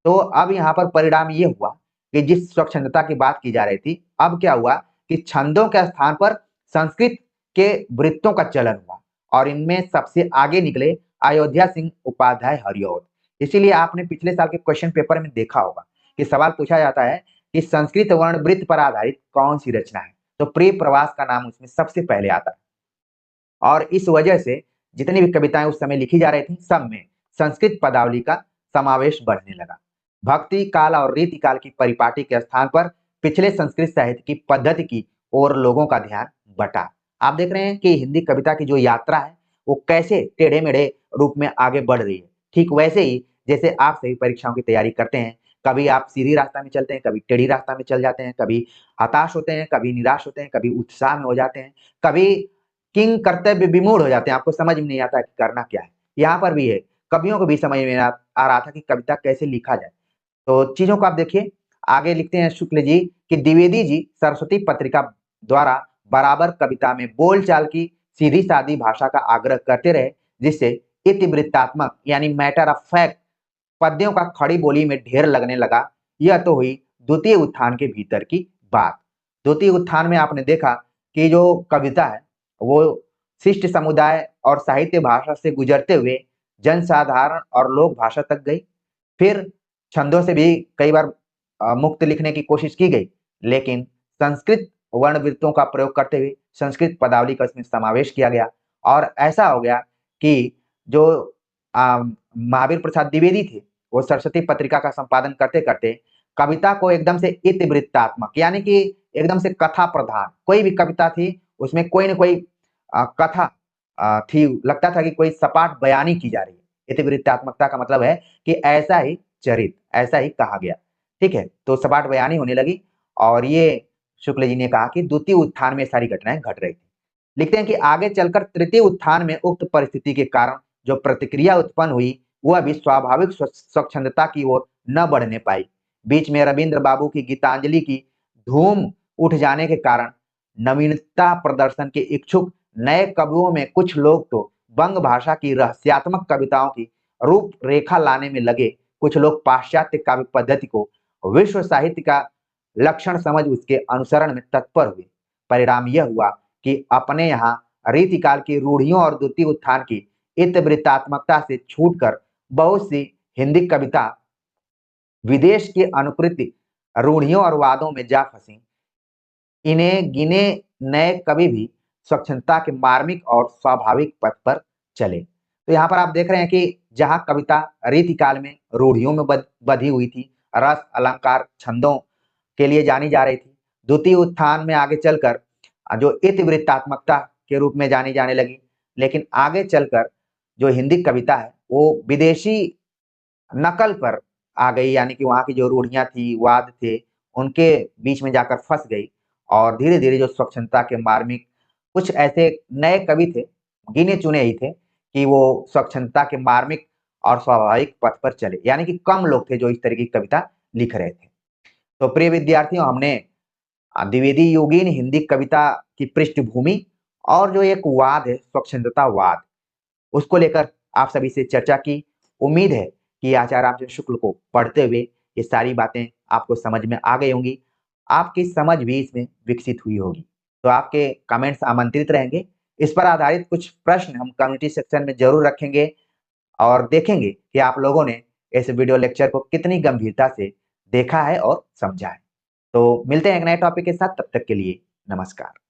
तो अब यहाँ पर परिणाम ये हुआ कि जिस स्वच्छंदता की बात की जा रही थी, अब क्या हुआ कि छंदों के स्थान पर संस्कृत के वृत्तों का चलन हुआ, और इनमें सबसे आगे निकले अयोध्या सिंह उपाध्याय हरिऔध। इसीलिए आपने पिछले साल के क्वेश्चन पेपर में देखा होगा कि सवाल पूछा जाता है कि संस्कृत वर्ण वृत्त पर आधारित कौन सी रचना है, तो प्रिय प्रवास का नाम उसमें सबसे पहले आता है। और इस वजह से जितनी भी कविताएं उस समय लिखी जा रही थी, सब में संस्कृत पदावली का समावेश बढ़ने लगा। भक्ति काल और रीति काल की परिपाटी के स्थान पर पिछले संस्कृत साहित्य की पद्धति की ओर लोगों का ध्यान बटा। आप देख रहे हैं कि हिंदी कविता की जो यात्रा है वो कैसे टेढ़े मेढ़े रूप में आगे बढ़ रही है। ठीक वैसे ही जैसे आप सभी परीक्षाओं की तैयारी करते हैं, कभी आप सीधी रास्ता में चलते हैं, कभी टेढ़ी रास्ता में चल जाते हैं, कभी हताश होते हैं, कभी निराश होते हैं, कभी उत्साह में हो जाते हैं, कभी किंग कर्तव्य विमूढ़ हो जाते हैं, आपको समझ में नहीं आता कि करना क्या है। यहाँ पर भी है, कवियों को भी समझ में आ रहा था कि कविता कैसे लिखा जाए। तो चीजों को आप देखिए, आगे लिखते हैं शुक्ल जी कि द्विवेदी जी सरस्वती पत्रिका द्वारा बराबर कविता में बोलचाल की सीधी सादी भाषा का आग्रह करते रहे, जिससे इतिवृत्तात्मक यानी मैटर ऑफ फैक्ट पद्यों का खड़ी बोली में ढेर लगने लगा। यह तो हुई द्वितीय उत्थान के भीतर की बात। द्वितीय उत्थान में आपने देखा कि जो कविता है वो शिष्ट समुदाय और साहित्य भाषा से गुजरते हुए जनसाधारण और लोक भाषा तक गई। फिर छंदों से भी कई बार मुक्त लिखने की कोशिश की गई, लेकिन संस्कृत वर्ण वृत्तों का प्रयोग करते हुए संस्कृत पदावली का इसमें समावेश किया गया। और ऐसा हो गया कि जो महावीर प्रसाद द्विवेदी थे, वो सरस्वती पत्रिका का संपादन करते करते कविता को एकदम से इतिवृत्तात्मक यानी कि एकदम से कथा प्रधान, कोई भी कविता थी उसमें कोई न कोई कथा थी, लगता था कि कोई सपाट बयानी की जा रही है। इतिवृत्तात्मकता का मतलब है कि ऐसा ही चरित, ऐसा ही कहा गया, ठीक है। तो सपाट बयानी होने लगी, और ये शुक्ल जी ने कहा कि द्वितीय उत्थान में सारी घटनाएं घट रही थी। लिखते हैं कि आगे चलकर तृतीय उत्थान में उक्त परिस्थिति के कारण जो प्रतिक्रिया उत्पन्न हुई वह भी स्वाभाविक स्वच्छंदता की ओर न बढ़ने पाई। बीच में रविंद्र बाबू की गीतांजलि की धूम उठ जाने के कारण नवीनता प्रदर्शन के इच्छुक नए कवियों में कुछ लोग तो बंग भाषा की रहस्यात्मक कविताओं की रूपरेखा लाने में लगे, कुछ लोग पाश्चात्य काव्य पद्धति को विश्व साहित्य का लक्षण समझ उसके अनुसरण में तत्पर हुए। परिणाम यह हुआ कि अपने यहाँ रीतिकाल की रूढ़ियों और द्वितीय उत्थान की इतिवृत्तात्मकता से छूटकर बहुत सी हिंदी कविता विदेश के अनुकृति रूढ़ियों और वादों में जा फंसी। इन्हें गिने नए कवि भी स्वच्छंदता के मार्मिक और स्वाभाविक पथ पर चले। तो यहाँ पर आप देख रहे हैं कि जहां कविता रीतिकाल में रूढ़ियों में बधी हुई थी, रस अलंकार छंदों के लिए जानी जा रही थी, द्वितीय उत्थान में आगे चलकर जो इतिवृत्तात्मकता के रूप में जानी जाने लगी, लेकिन आगे चलकर जो हिंदी कविता है वो विदेशी नकल पर आ गई, यानी कि वहां की जो रूढ़ियां थी, वाद थे, उनके बीच में जाकर फंस गई। और धीरे-धीरे जो स्वच्छंदता के मार्मिक कुछ ऐसे नए कवि थे, गिने-चुने ही थे कि वो स्वच्छंदता के मार्मिक और स्वाभाविक पथ पर चले। यानी कि कम लोग थे जो इस तरह की कविता लिख रहे थे। तो प्रिय विद्यार्थियों, हमने द्विवेदी योगीन हिंदी कविता की पृष्ठभूमि और जो एक वाद है स्वच्छंदतावाद, उसको लेकर आप सभी से चर्चा की। उम्मीद है कि आचार्य रामचंद्र शुक्ल को पढ़ते हुए ये सारी बातें आपको समझ में आ गई होंगी। आपकी समझ भी इसमें विकसित हुई होगी। तो आपके कमेंट्स आमंत्रित रहेंगे। इस पर आधारित कुछ प्रश्न हम कम्युनिटी सेक्शन में ज़रूर रखेंगे और देखेंगे कि आप लोगों ने इस वीडियो लेक्चर को कितनी गंभीरता से देखा है और समझा है। तो मिलते हैं एक नए टॉपिक के साथ, तब तक के लिए नमस्कार।